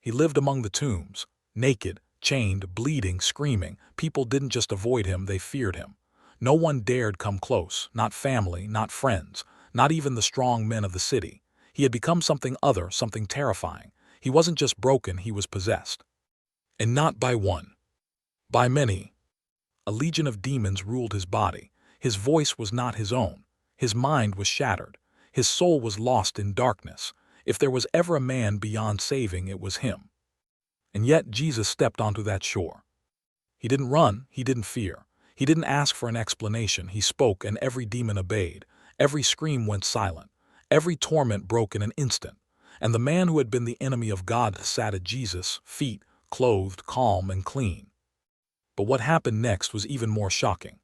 He lived among the tombs, naked, chained, bleeding, screaming. People didn't just avoid him, they feared him. No one dared come close, not family, not friends, not even the strong men of the city. He had become something other, something terrifying. He wasn't just broken, he was possessed. And not by one, by many. A legion of demons ruled his body. His voice was not his own. His mind was shattered. His soul was lost in darkness. If there was ever a man beyond saving, it was him. And yet Jesus stepped onto that shore. He didn't run, he didn't fear. He didn't ask for an explanation. He spoke, and every demon obeyed. Every scream went silent. Every torment broke in an instant. And the man who had been the enemy of God sat at Jesus' feet, clothed, calm, and clean. But what happened next was even more shocking.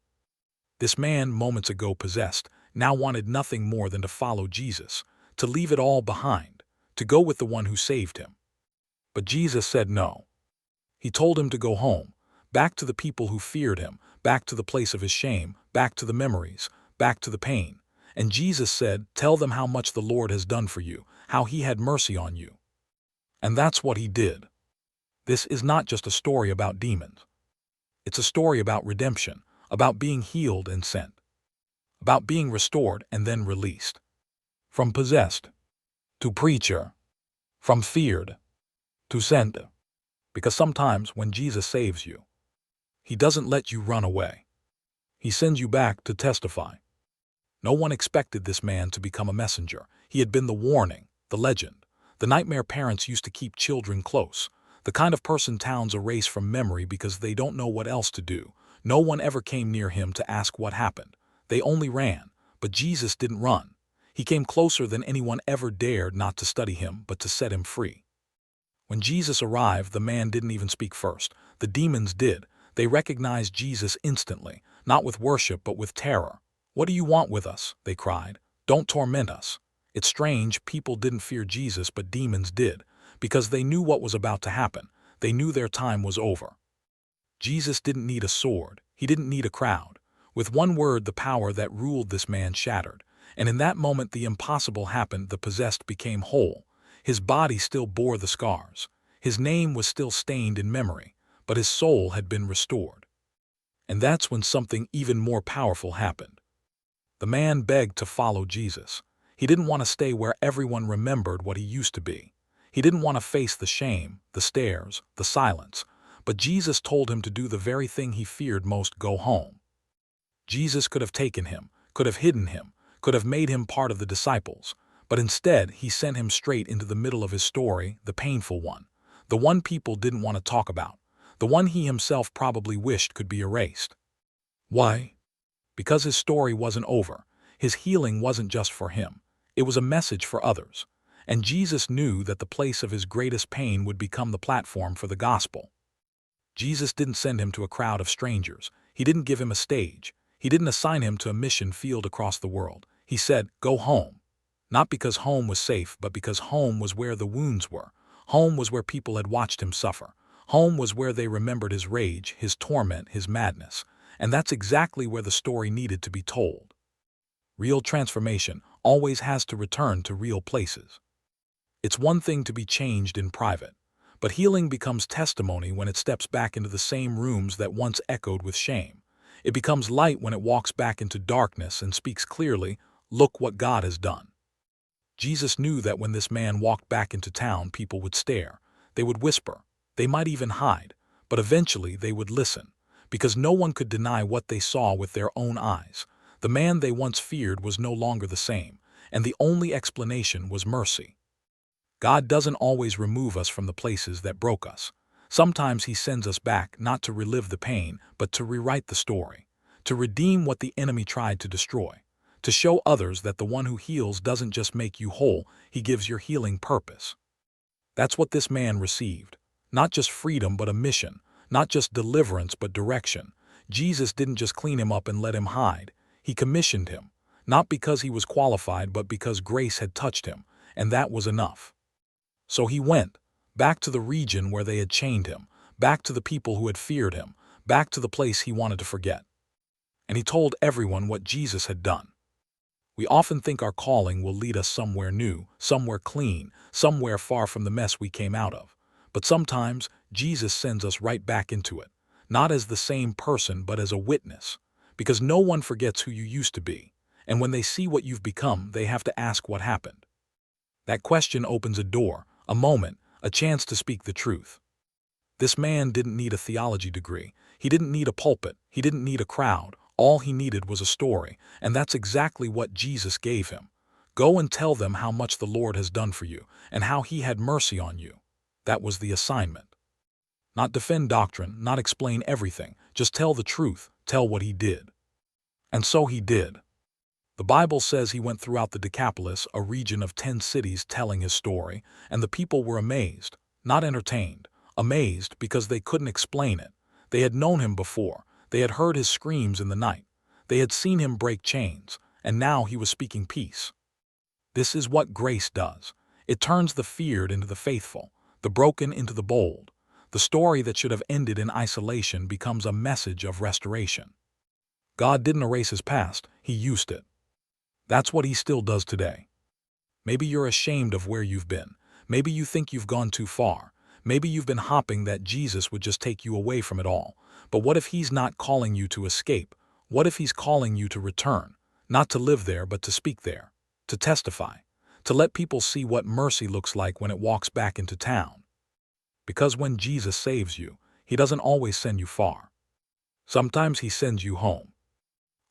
This man, moments ago possessed, now wanted nothing more than to follow Jesus, to leave it all behind, to go with the one who saved him. But Jesus said no. He told him to go home, back to the people who feared him, back to the place of his shame, back to the memories, back to the pain. And Jesus said, "Tell them how much the Lord has done for you, how he had mercy on you." And that's what he did. This is not just a story about demons. It's a story about redemption, about being healed and sent, about being restored and then released. From possessed to preacher, from feared to sent. Because sometimes when Jesus saves you, he doesn't let you run away. He sends you back to testify. No one expected this man to become a messenger. He had been the warning, the legend, the nightmare parents used to keep children close, the kind of person towns erase from memory because they don't know what else to do. No one ever came near him to ask what happened. They only ran. But Jesus didn't run. He came closer than anyone ever dared, not to study him, but to set him free. When Jesus arrived, the man didn't even speak first. The demons did. They recognized Jesus instantly, not with worship but with terror. "What do you want with us?" they cried. "Don't torment us." It's strange, people didn't fear Jesus, but demons did, because they knew what was about to happen. They knew their time was over. Jesus didn't need a sword. He didn't need a crowd. With one word, the power that ruled this man shattered. And in that moment, the impossible happened. The possessed became whole. His body still bore the scars. His name was still stained in memory, but his soul had been restored. And that's when something even more powerful happened. The man begged to follow Jesus. He didn't want to stay where everyone remembered what he used to be. He didn't want to face the shame, the stares, the silence. But Jesus told him to do the very thing he feared most: go home. Jesus could have taken him, could have hidden him, could have made him part of the disciples. But instead, he sent him straight into the middle of his story, the painful one, the one people didn't want to talk about, the one he himself probably wished could be erased. Why? Because his story wasn't over. His healing wasn't just for him. It was a message for others. And Jesus knew that the place of his greatest pain would become the platform for the gospel. Jesus didn't send him to a crowd of strangers. He didn't give him a stage. He didn't assign him to a mission field across the world. He said, "Go home." Not because home was safe, but because home was where the wounds were. Home was where people had watched him suffer. Home was where they remembered his rage, his torment, his madness. And that's exactly where the story needed to be told. Real transformation always has to return to real places. It's one thing to be changed in private, but healing becomes testimony when it steps back into the same rooms that once echoed with shame. It becomes light when it walks back into darkness and speaks clearly, "Look what God has done." Jesus knew that when this man walked back into town, people would stare. They would whisper. They might even hide. But eventually they would listen, because no one could deny what they saw with their own eyes. The man they once feared was no longer the same, and the only explanation was mercy. God doesn't always remove us from the places that broke us. Sometimes he sends us back, not to relive the pain, but to rewrite the story, to redeem what the enemy tried to destroy, to show others that the one who heals doesn't just make you whole, he gives your healing purpose. That's what this man received. Not just freedom, but a mission. Not just deliverance, but direction. Jesus didn't just clean him up and let him hide. He commissioned him, not because he was qualified, but because grace had touched him, and that was enough. So he went, back to the region where they had chained him, back to the people who had feared him, back to the place he wanted to forget. And he told everyone what Jesus had done. We often think our calling will lead us somewhere new, somewhere clean, somewhere far from the mess we came out of. But sometimes Jesus sends us right back into it, not as the same person but as a witness, because no one forgets who you used to be, and when they see what you've become, they have to ask what happened. That question opens a door, a moment, a chance to speak the truth. This man didn't need a theology degree. He didn't need a pulpit. He didn't need a crowd. All he needed was a story, and that's exactly what Jesus gave him. Go and tell them how much the Lord has done for you, and how he had mercy on you. That was the assignment. Not defend doctrine, not explain everything, just tell the truth, tell what he did. And so he did. The Bible says he went throughout the Decapolis, a region of 10 cities, telling his story, and the people were amazed, not entertained, amazed because they couldn't explain it. They had known him before, they had heard his screams in the night, they had seen him break chains, and now he was speaking peace. This is what grace does. It turns the feared into the faithful, the broken into the bold. The story that should have ended in isolation becomes a message of restoration. God didn't erase his past, he used it. That's what he still does today. Maybe you're ashamed of where you've been. Maybe you think you've gone too far. Maybe you've been hoping that Jesus would just take you away from it all. But what if he's not calling you to escape? What if he's calling you to return? Not to live there, but to speak there. To testify. To let people see what mercy looks like when it walks back into town. Because when Jesus saves you, he doesn't always send you far. Sometimes he sends you home.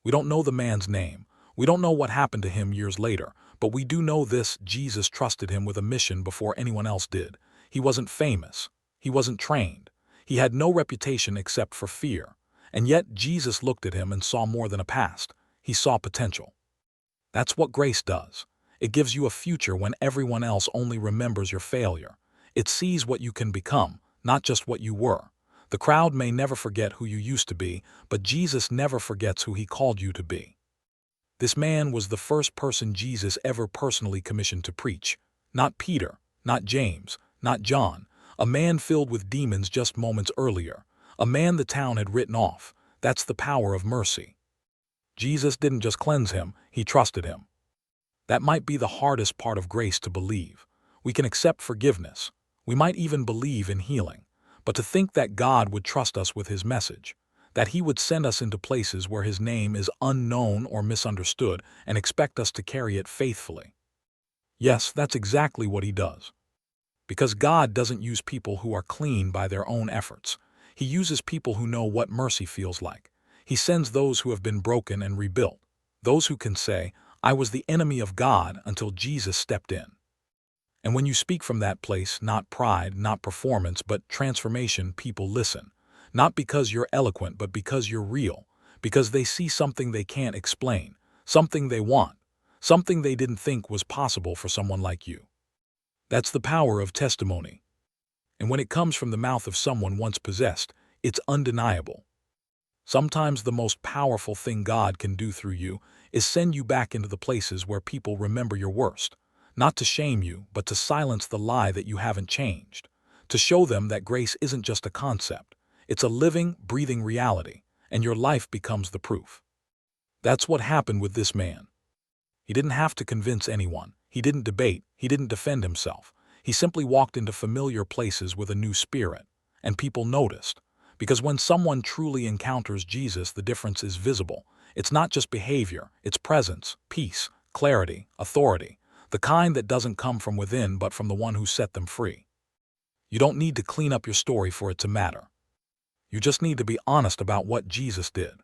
We don't know the man's name. We don't know what happened to him years later, but we do know this: Jesus trusted him with a mission before anyone else did. He wasn't famous. He wasn't trained. He had no reputation except for fear. And yet Jesus looked at him and saw more than a past. He saw potential. That's what grace does. It gives you a future when everyone else only remembers your failure. It sees what you can become, not just what you were. The crowd may never forget who you used to be, but Jesus never forgets who he called you to be. This man was the first person Jesus ever personally commissioned to preach. Not Peter, not James, not John. A man filled with demons just moments earlier. A man the town had written off. That's the power of mercy. Jesus didn't just cleanse him, he trusted him. That might be the hardest part of grace to believe. We can accept forgiveness. We might even believe in healing. But to think that God would trust us with his message, that he would send us into places where his name is unknown or misunderstood and expect us to carry it faithfully. Yes, that's exactly what he does. Because God doesn't use people who are clean by their own efforts. He uses people who know what mercy feels like. He sends those who have been broken and rebuilt, those who can say, "I was the enemy of God until Jesus stepped in." And when you speak from that place, not pride, not performance, but transformation, people listen. Not because you're eloquent, but because you're real. Because they see something they can't explain, something they want, something they didn't think was possible for someone like you. That's the power of testimony. And when it comes from the mouth of someone once possessed, it's undeniable. Sometimes the most powerful thing God can do through you is send you back into the places where people remember your worst. Not to shame you, but to silence the lie that you haven't changed. To show them that grace isn't just a concept. It's a living, breathing reality, and your life becomes the proof. That's what happened with this man. He didn't have to convince anyone. He didn't debate. He didn't defend himself. He simply walked into familiar places with a new spirit, and people noticed. Because when someone truly encounters Jesus, the difference is visible. It's not just behavior, it's presence, peace, clarity, authority, the kind that doesn't come from within but from the one who set them free. You don't need to clean up your story for it to matter. You just need to be honest about what Jesus did.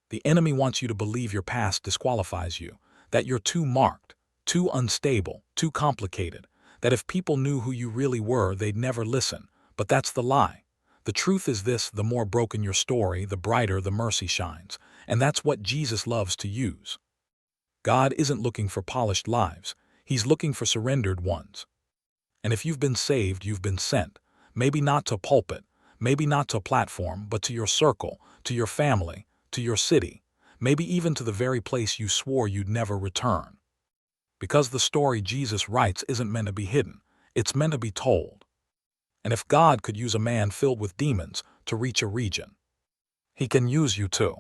The enemy wants you to believe your past disqualifies you, that you're too marked, too unstable, too complicated, that if people knew who you really were, they'd never listen. But that's the lie. The truth is this: the more broken your story, the brighter the mercy shines, and that's what Jesus loves to use. God isn't looking for polished lives. He's looking for surrendered ones. And if you've been saved, you've been sent, maybe not to a pulpit, maybe not to a platform, but to your circle, to your family, to your city, maybe even to the very place you swore you'd never return. Because the story Jesus writes isn't meant to be hidden, it's meant to be told. And if God could use a man filled with demons to reach a region, he can use you too.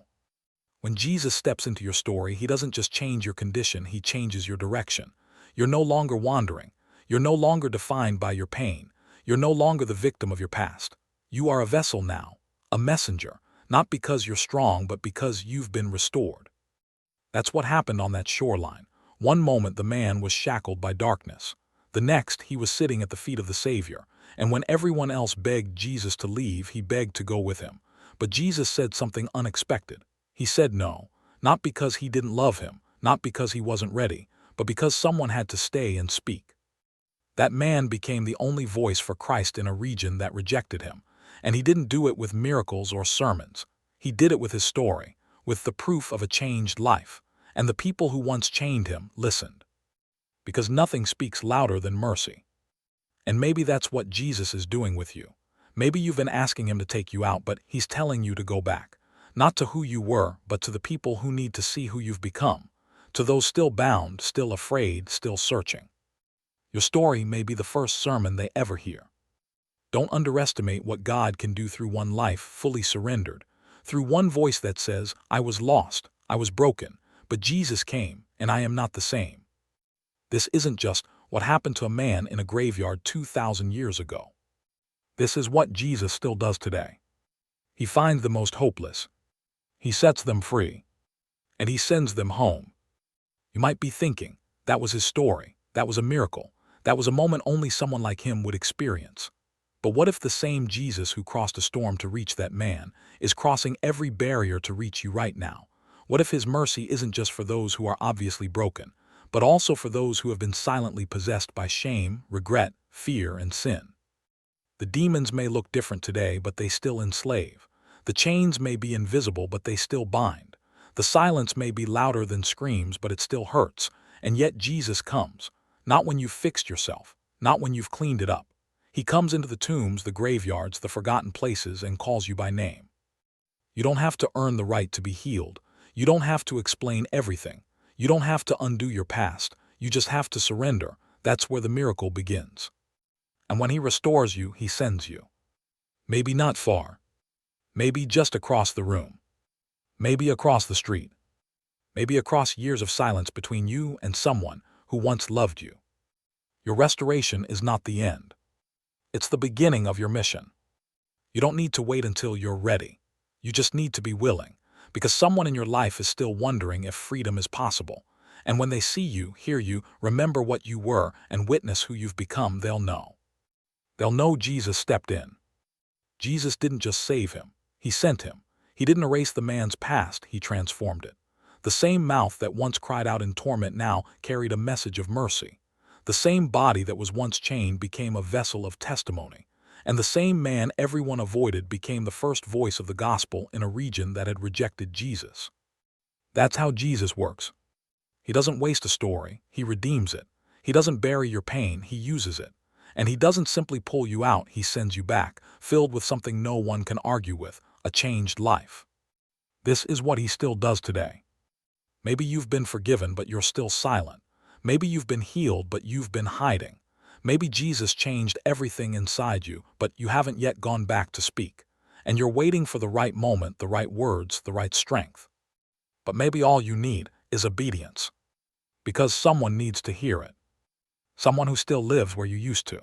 When Jesus steps into your story, he doesn't just change your condition, he changes your direction. You're no longer wandering. You're no longer defined by your pain. You're no longer the victim of your past. You are a vessel now, a messenger, not because you're strong, but because you've been restored. That's what happened on that shoreline. One moment the man was shackled by darkness. The next he was sitting at the feet of the Savior, and when everyone else begged Jesus to leave, he begged to go with him. But Jesus said something unexpected. He said no, not because he didn't love him, not because he wasn't ready, but because someone had to stay and speak. That man became the only voice for Christ in a region that rejected him, and he didn't do it with miracles or sermons. He did it with his story, with the proof of a changed life, and the people who once chained him listened. Because nothing speaks louder than mercy. And maybe that's what Jesus is doing with you. Maybe you've been asking him to take you out, but he's telling you to go back. Not to who you were, but to the people who need to see who you've become. To those still bound, still afraid, still searching. Your story may be the first sermon they ever hear. Don't underestimate what God can do through one life fully surrendered, through one voice that says, I was lost, I was broken, but Jesus came, and I am not the same. This isn't just what happened to a man in a graveyard 2,000 years ago. This is what Jesus still does today. He finds the most hopeless. He sets them free. And he sends them home. You might be thinking, that was his story, that was a miracle, that was a moment only someone like him would experience. But what if the same Jesus who crossed a storm to reach that man is crossing every barrier to reach you right now? What if his mercy isn't just for those who are obviously broken, but also for those who have been silently possessed by shame, regret, fear, and sin? The demons may look different today, but they still enslave. The chains may be invisible, but they still bind. The silence may be louder than screams, but it still hurts. And yet Jesus comes, not when you've fixed yourself, not when you've cleaned it up. He comes into the tombs, the graveyards, the forgotten places, and calls you by name. You don't have to earn the right to be healed. You don't have to explain everything. You don't have to undo your past. You just have to surrender. That's where the miracle begins. And when he restores you, he sends you. Maybe not far. Maybe just across the room. Maybe across the street. Maybe across years of silence between you and someone who once loved you. Your restoration is not the end. It's the beginning of your mission. You don't need to wait until you're ready. You just need to be willing, because someone in your life is still wondering if freedom is possible. And when they see you, hear you, remember what you were, and witness who you've become, they'll know. They'll know Jesus stepped in. Jesus didn't just save him. He sent him. He didn't erase the man's past. He transformed it. The same mouth that once cried out in torment now carried a message of mercy. The same body that was once chained became a vessel of testimony. And the same man everyone avoided became the first voice of the gospel in a region that had rejected Jesus. That's how Jesus works. He doesn't waste a story. He redeems it. He doesn't bury your pain. He uses it. And he doesn't simply pull you out. He sends you back, filled with something no one can argue with, a changed life. This is what he still does today. Maybe you've been forgiven, but you're still silent. Maybe you've been healed, but you've been hiding. Maybe Jesus changed everything inside you, but you haven't yet gone back to speak. And you're waiting for the right moment, the right words, the right strength. But maybe all you need is obedience. Because someone needs to hear it. Someone who still lives where you used to.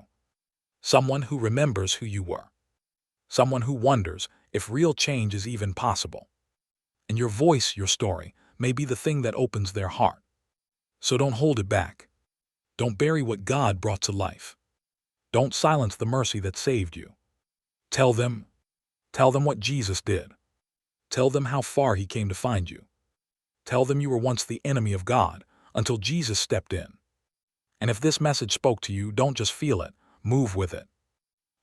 Someone who remembers who you were. Someone who wonders if real change is even possible. And your voice, your story, may be the thing that opens their heart. So don't hold it back. Don't bury what God brought to life. Don't silence the mercy that saved you. Tell them what Jesus did. Tell them how far he came to find you. Tell them you were once the enemy of God until Jesus stepped in. And if this message spoke to you, don't just feel it, move with it.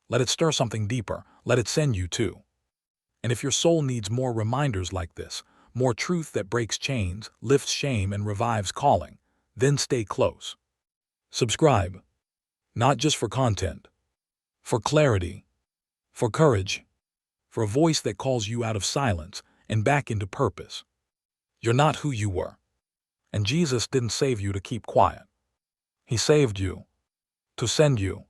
Let it stir something deeper. Let it send you too. And if your soul needs more reminders like this, more truth that breaks chains, lifts shame, and revives calling, then stay close. Subscribe. Not just for content. For clarity. For courage. For a voice that calls you out of silence and back into purpose. You're not who you were. And Jesus didn't save you to keep quiet. He saved you to send you